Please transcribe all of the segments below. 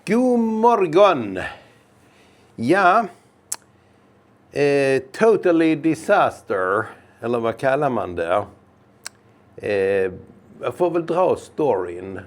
God morgon! Ja, totally disaster, eller vad kallar man det? Jag får väl dra storyn.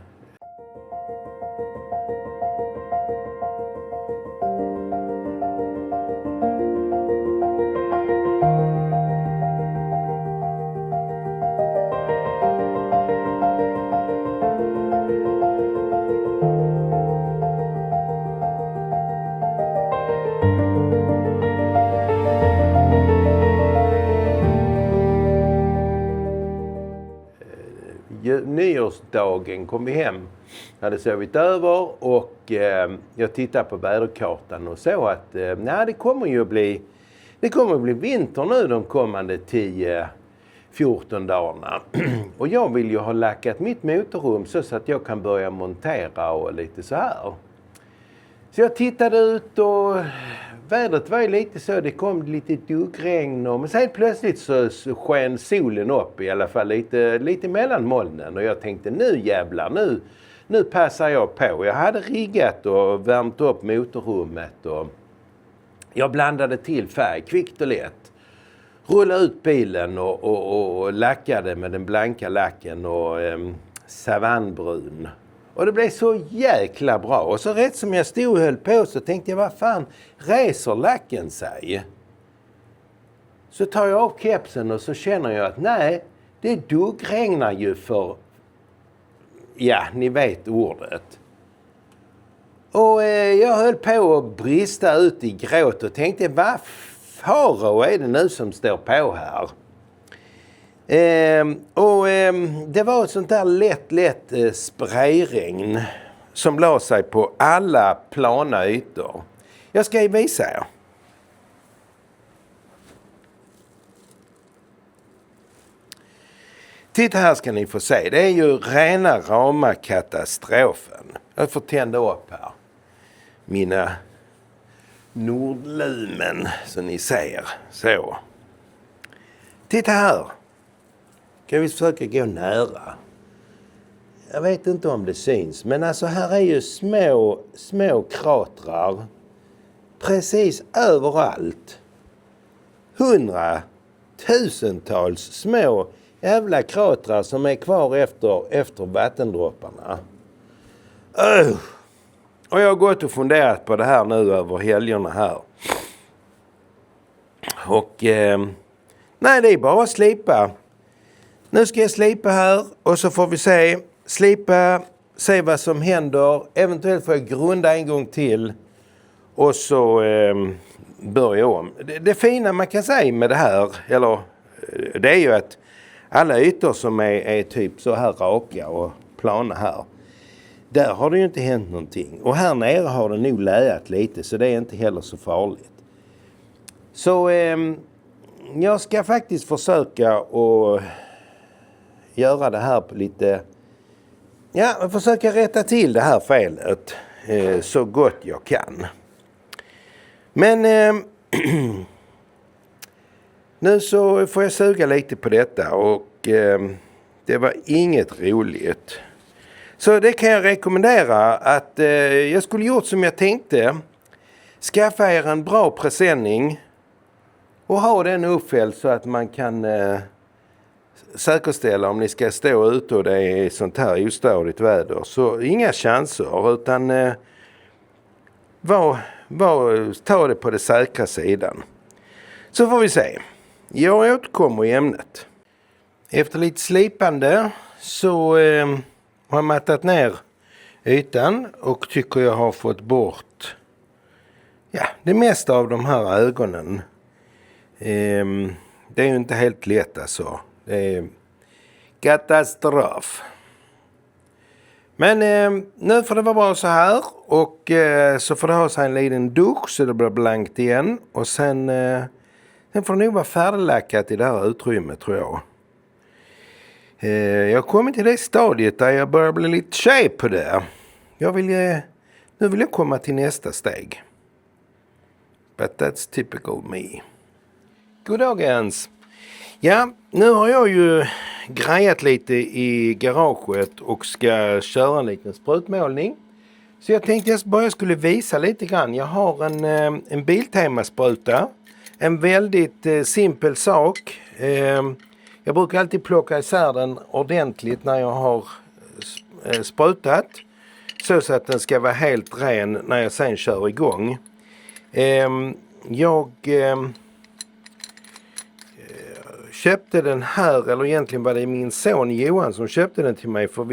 Nyårsdagen kom vi hem, hade sovit över och jag tittade på väderkartan och så att det kommer att bli vinter nu de kommande 10-14 dagarna. Och jag vill ju ha lackat mitt motorrum så att jag kan börja montera och lite så här. Så jag tittade ut och vädret var ju lite så, det kom lite duggregn men sen plötsligt så sken solen upp i alla fall lite mellan molnen och jag tänkte nu jävlar, nu passar jag på. Jag hade riggat och värmt upp motorrummet och jag blandade till färg kvickt och lätt. Rullade ut bilen och lackade med den blanka lacken och savannbrun. Och det blev så jäkla bra. Och så rätt som jag stod och höll på så tänkte jag, vad fan, reser lacken sig? Så tar jag av kepsen och så känner jag att nej, det duggregnar ju för, ja, ni vet ordet. Och jag höll på att brista ut i gråt och tänkte, vad farao är det nu som står på här? Det var ett sånt där lätt sprayregn som la sig på alla plana ytor. Jag ska visa er. Titta här ska ni få se. Det är ju rena rama katastrofen. Jag får tända upp här. Mina nordlumen som ni ser. Så. Titta här. Kan vi försöka gå nära? Jag vet inte om det syns. Men alltså här är ju små kratrar. Precis överallt. 100,000-tals små jävla kratrar som är kvar efter vattendropparna. Och jag har gått och funderat på det här nu över helgerna här. Och nej, det är bara att slipa. Nu ska jag slipa här och så får vi se vad som händer. Eventuellt får jag grunda en gång till och så börja om. Det fina man kan säga med det här, eller det är ju att alla ytor som är typ så här raka och plana här, där har det ju inte hänt någonting. Och här nere har det nog läat lite så det är inte heller så farligt. Så jag ska faktiskt försöka att göra det här på lite... Ja, försöka rätta till det här felet så gott jag kan. Men nu så får jag suga lite på detta och det var inget roligt. Så det kan jag rekommendera att jag skulle gjort som jag tänkte. Skaffa er en bra presenning och ha den uppfälld så att man kan... säkerställa om ni ska stå ute och det är sånt här ostadigt väder. Så inga chanser utan ta det på det säkra sidan. Så får vi se. Jag återkommer i ämnet. Efter lite slipande så har jag mattat ner ytan och tycker jag har fått bort det mesta av de här ögonen. Det är ju inte helt lätt alltså. Det är katastrof. Men nu får det vara bra så här. Och så får det ha sig en liten dusch så det blir blankt igen. Och sen får det nog vara färdiglackat i det här utrymmet tror jag. Jag har kommit till det stadiet där jag börjar bli lite tjej på det. Nu vill jag komma till nästa steg. But that's typical me. Goddagens. Ja, nu har jag ju grejat lite i garaget och ska köra en liten sprutmålning. Så jag tänkte jag bara skulle visa lite grann. Jag har en Biltema-spruta. En väldigt simpel sak. Jag brukar alltid plocka isär den ordentligt när jag har sprutat. Så att den ska vara helt ren när jag sen kör igång. Jag köpte den här, eller egentligen var det min son Johan som köpte den till mig. För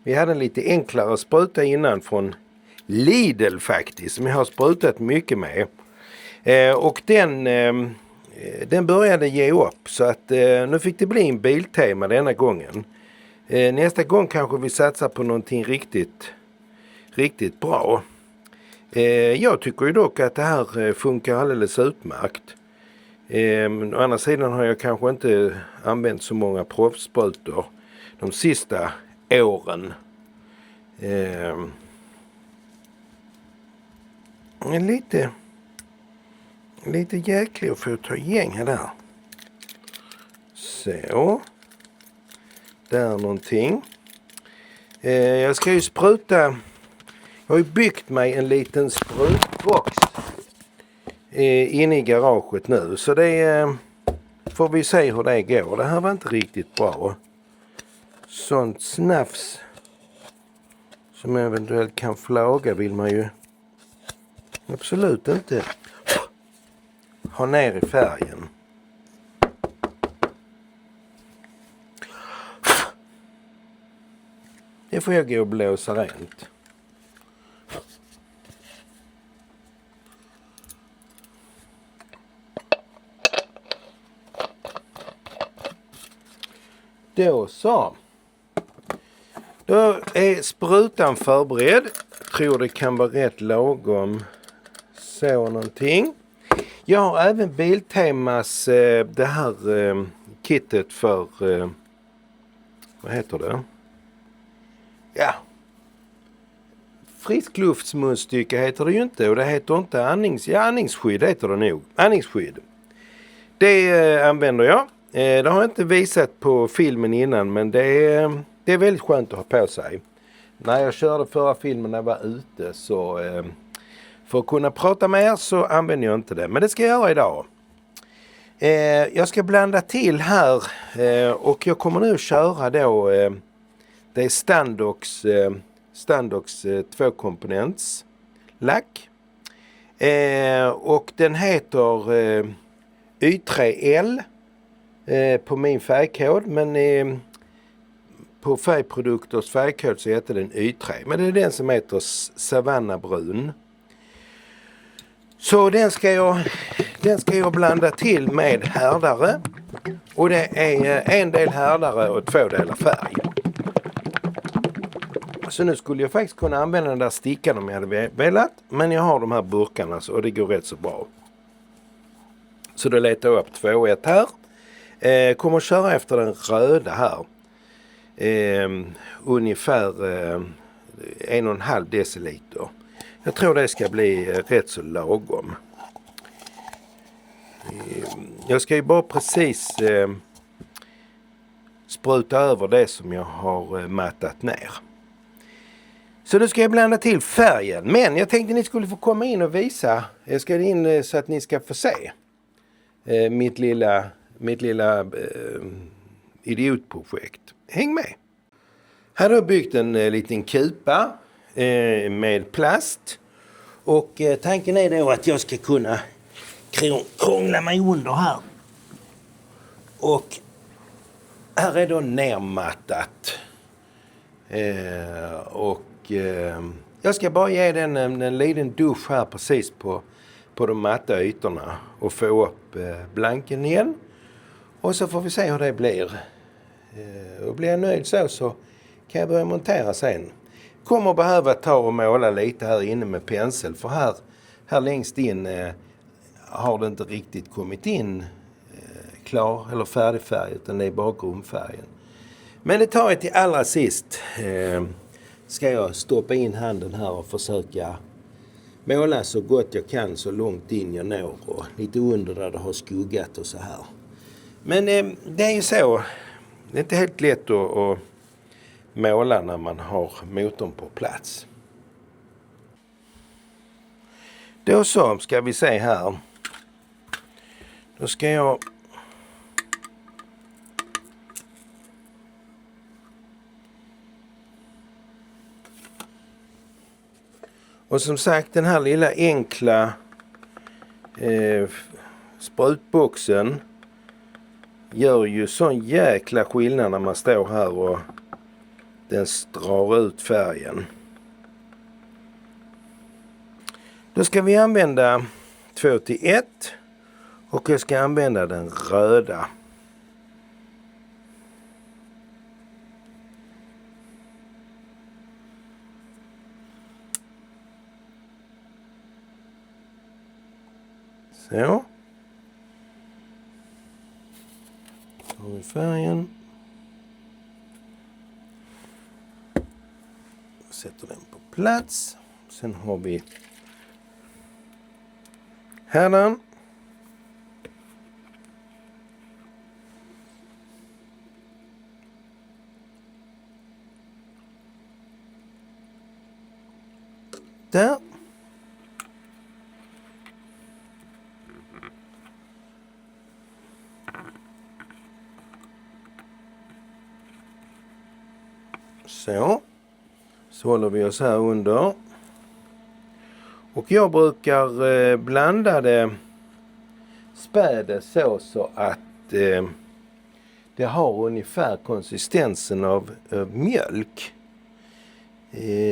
vi hade en lite enklare spruta innan från Lidl faktiskt. Som jag har sprutat mycket med. Och den började ge upp. Så att nu fick det bli en Biltema denna gången. Nästa gång kanske vi satsar på någonting riktigt bra. Jag tycker ju dock att det här funkar alldeles utmärkt. Å andra sidan har jag kanske inte använt så många proffssprutor de sista åren. Lite jäklig för att ta gäng här där. Så. Där någonting. Jag ska ju spruta. Jag har ju byggt mig en liten sprutbox inne i garaget nu. Så det får vi se hur det går. Det här var inte riktigt bra. Sånt snafs som eventuellt kan flaga vill man ju absolut inte ha ner i färgen. Det får jag gå och blåsa rent. Då så. Då är sprutan förberedd. Tror det kan vara rätt lagom. Så någonting. Jag har även Biltemas det här kittet för vad heter det? Ja. Friskluftsmunstycke heter det ju inte. Och det heter inte andningsskydd heter det nog. Andningsskydd. Det använder jag. Det har jag inte visat på filmen innan. Men det är väldigt skönt att ha på sig. När jag körde förra filmen när jag var ute så för att kunna prata med er så använder jag inte det. Men det ska jag göra idag. Jag ska blanda till här. Och jag kommer nu att köra då. Det är Standox 2-komponents lack. Och den heter Y3L på min färgkod. Men på färgprodukters färgkod så heter den Y3. Men det är den som heter Savannah brun. Så den ska jag blanda till med härdare. Och det är en del härdare och 2 delar färg. Så nu skulle jag faktiskt kunna använda den där stickan om jag hade velat. Men jag har de här burkarna så det går rätt så bra. Så då letar jag upp 2-1 här. Kommer att köra efter den röda här. Ungefär 1,5 deciliter. Jag tror det ska bli rätt så lagom. Jag ska ju bara precis spruta över det som jag har mattat ner. Så nu ska jag blanda till färgen. Men jag tänkte ni skulle få komma in och visa. Jag ska in så att ni ska få se mitt lilla idiotprojekt. Häng med! Här har jag byggt en liten kupa med plast. Och tanken är då att jag ska kunna krångla mig under här. Och här är då nermattat. Jag ska bara ge den en liten dusch här precis på de matta ytorna. Och få upp blanken igen. Och så får vi se hur det blir. Och blir jag nöjd så kan jag börja montera sen. Kommer behöva ta och måla lite här inne med pensel. För här längst in har det inte riktigt kommit in klar eller färdig färg. Utan det är bara grundfärgen. Men det tar jag till allra sist. Ska jag stoppa in handen här och försöka måla så gott jag kan så långt in jag når. Och lite under där det har skuggat och så här. Men det är ju så. Det är inte helt lätt att måla när man har motorn på plats. Då så ska vi se här. Då ska jag och som sagt, den här lilla enkla sprutboxen gör ju sån jäkla skillnad när man står här och den drar ut färgen. Då ska vi använda 2:1 och jag ska använda den röda. Så. Tar vi färgen. Sätter den på plats. Sen har vi härdan. Där. Så håller vi oss här under. Och jag brukar blanda det spädet så att det har ungefär konsistensen av mjölk.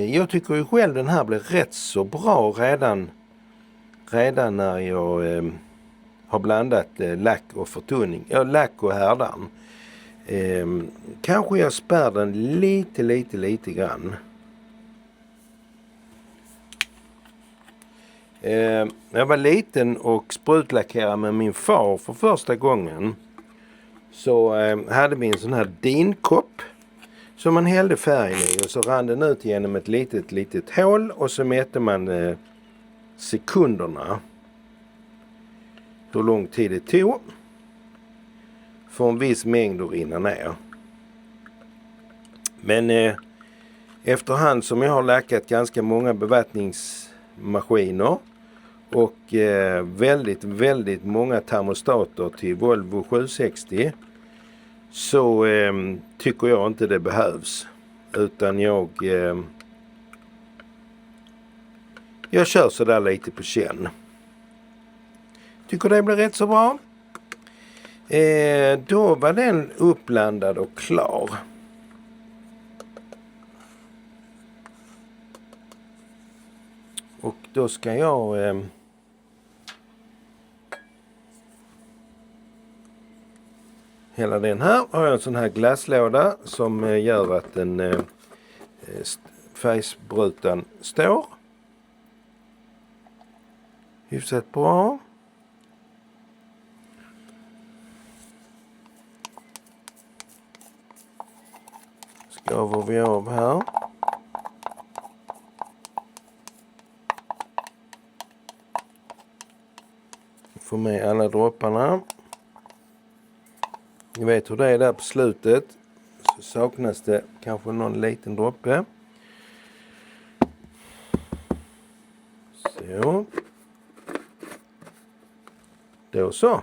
Jag tycker ju själv den här blir rätt så bra redan när jag har blandat lack och förtunning. Ja, lack och härdan. Kanske jag spär den lite grann. Jag var liten och sprutlackerade med min far för första gången. Så hade vi en sån här dinkopp som man hällde färgen i och så rann den ut genom ett litet hål och så mätte man sekunderna. Hur lång tid det tog för en viss mängd att rinna ner. Men efterhand som jag har lackat ganska många bevattningsmaskiner och väldigt många termostater till Volvo 760 så tycker jag inte det behövs. Utan jag kör så där lite på känn. Tycker det blir rätt så bra. Då var den uppblandad och klar. Och då ska jag hela den här har jag en sån här glasslåda som gör att den färgsprutan står hyfsat bra. Skavar vi av här. Få med alla dropparna. Ni vet hur det är där på slutet. Så saknas det kanske någon liten droppe. Så. Då så.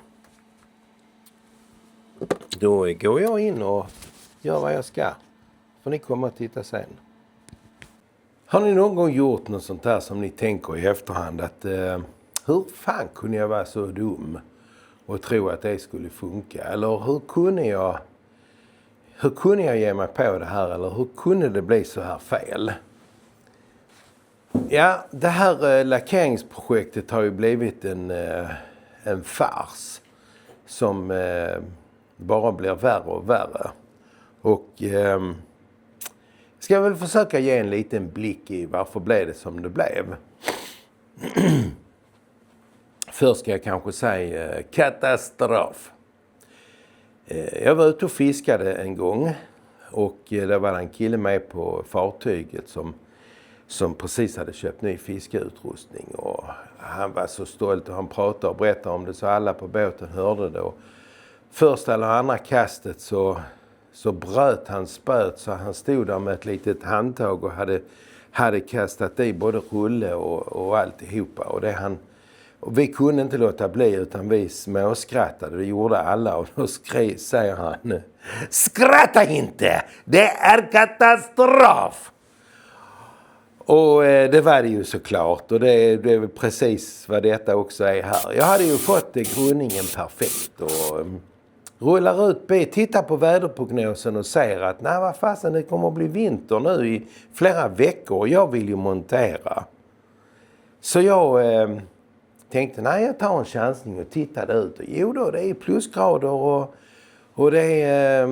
Då går jag in och gör vad jag ska. Får ni komma och titta sen. Har ni någon gång gjort något sånt här som ni tänker i efterhand att hur fan kunde jag vara så dum och tro att det skulle funka? Eller hur kunde jag ge mig på det här? Eller hur kunde det bli så här fel? Ja, det här lackeringsprojektet har ju blivit en fars som bara blir värre och värre. Och ska jag väl försöka ge en liten blick i varför blev det som det blev. Först ska jag kanske säga katastrof. Jag var ute och fiskade en gång och det var en kille med på fartyget som precis hade köpt ny fiskeutrustning och han var så stolt och han pratade och berättade om det så alla på båten hörde det. Och första eller andra kastet så bröt han spöt så han stod där med ett litet handtag och hade kastat i både rulle och alltihopa. Och vi kunde inte låta bli utan vi småskrattade. Det gjorde alla och då säger han: skratta inte! Det är katastrof! Och det var det ju såklart. Och det är precis vad detta också är här. Jag hade ju fått grundningen perfekt och rullar ut bil, tittar på väderprognosen och säger att nej, vad fasen, det kommer att bli vinter nu i flera veckor och jag vill ju montera. Så jag tänkte, nej, jag tar en chansning och tittade ut. Och jo då, det är plusgrader och det är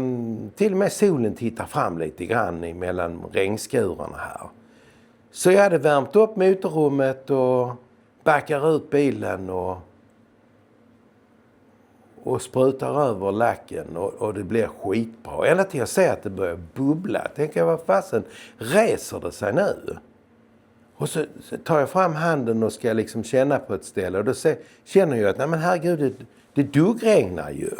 till och med solen tittar fram lite grann mellan regnskurarna här. Så jag hade värmt upp motorrummet och backar ut bilen och sprutar över lacken och det blir skitbra. Ända till jag ser att det börjar bubbla. Tänker jag, vad fasen, reser det sig nu? Och så tar jag fram handen och ska liksom känna på ett ställe. Och då känner jag att, nej men herregud, det duggregnar ju.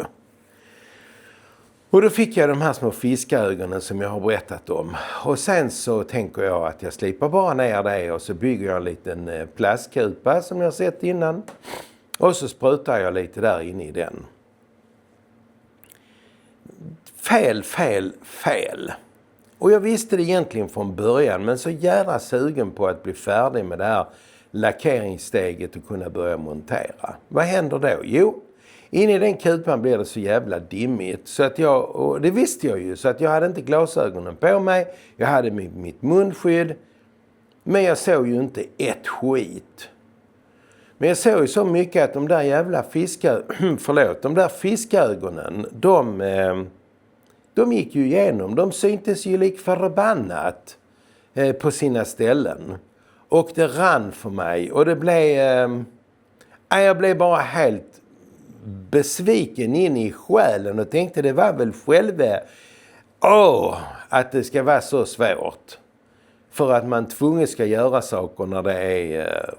Och då fick jag de här små fiskögonen som jag har berättat om. Och sen så tänker jag att jag slipar bara ner det och så bygger jag en liten plastkupa som jag sett innan. Och så sprutar jag lite där inne i den. Fel. Och jag visste det egentligen från början, men så jävla sugen på att bli färdig med det här lackeringssteget och kunna börja montera. Vad händer då? Jo, inne i den kupan blir det så jävla dimmigt så att och det visste jag ju, så att jag hade inte glasögonen på mig. Jag hade mitt munskydd, men jag såg ju inte ett skit. Men jag såg ju så mycket att de där jävla fiskögonen, de gick ju igenom. De syntes ju lik förbannat på sina ställen. Och det rann för mig. Och det blev... jag blev bara helt besviken in i själen. Och tänkte, det var väl själva... att det ska vara så svårt. För att man tvunget ska göra saker när det är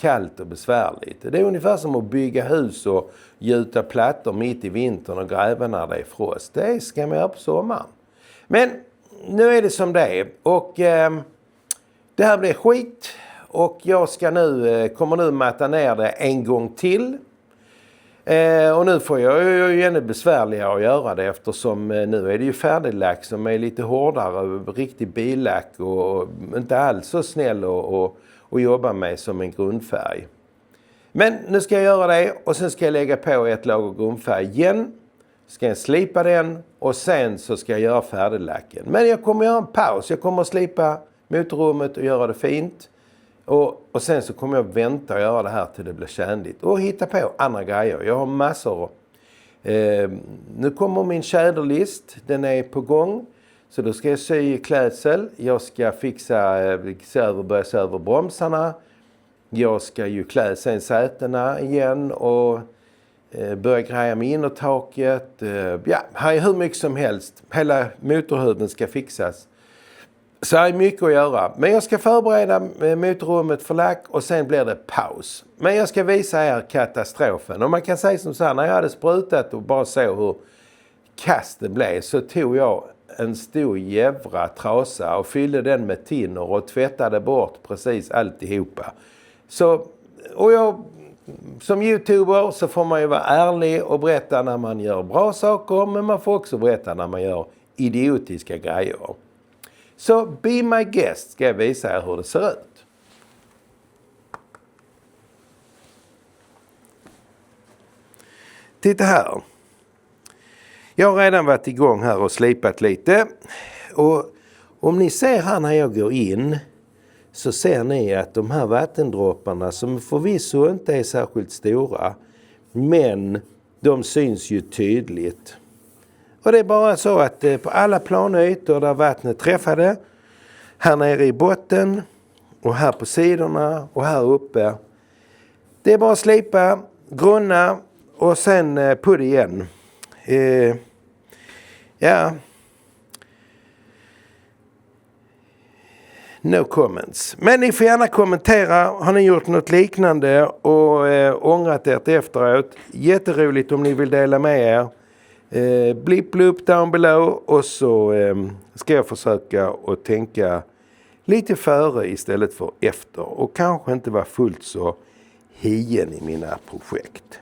kallt och besvärligt. Det är ungefär som att bygga hus och gjuta plattor mitt i vintern och gräva när det är frost. Det ska man göra på sommaren. Men nu är det som det är. Och det här blir skit. Och jag kommer nu matta ner det en gång till. Och nu får jag ju ännu besvärligare att göra det, eftersom nu är det ju färdiglack som är lite hårdare, riktig billack och inte alls så snäll att jobba med som en grundfärg. Men nu ska jag göra det och sen ska jag lägga på ett lager grundfärg igen. Ska jag slipa den och sen så ska jag göra färdiglacken. Men jag kommer göra en paus. Jag kommer att slipa motorrummet och göra det fint. Och sen så kommer jag vänta och göra det här till det blir tjänligt. Och hitta på andra grejer. Jag har massor. Nu kommer min tjäderlist. Den är på gång. Så då ska jag sy klädsel. Jag ska börja se över bromsarna. Jag ska ju klä sen sätena igen och börja greja med innertaket. Här är hur mycket som helst. Hela motorhuven ska fixas. Så det är mycket att göra. Men jag ska förbereda motorrummet för lack och sen blir det paus. Men jag ska visa er katastrofen. Och man kan säga som så här, när jag hade sprutat och bara så hur kast det blev, så tog jag en stor jävra trasa och fyllde den med tinner och tvättade bort precis alltihopa. Så, och jag som YouTuber så får man ju vara ärlig och berätta när man gör bra saker, men man får också berätta när man gör idiotiska grejer. Så be my guest, ska jag visa er hur det ser ut. Titta här. Jag har redan varit igång här och slipat lite. Och om ni ser här när jag går in, så ser ni att de här vattendropparna, som förvisso inte är särskilt stora, men de syns ju tydligt. Och det är bara så att på alla planytor där vattnet träffade, här nere i botten och här på sidorna och här uppe, det är bara att slipa, grunna och sen på det igen. No comments. Men ni får gärna kommentera. Har ni gjort något liknande och ångrat ert efteråt? Jätteroligt om ni vill dela med er. Blip down below och så ska jag försöka att tänka lite före istället för efter och kanske inte vara fullt så hien i mina projekt.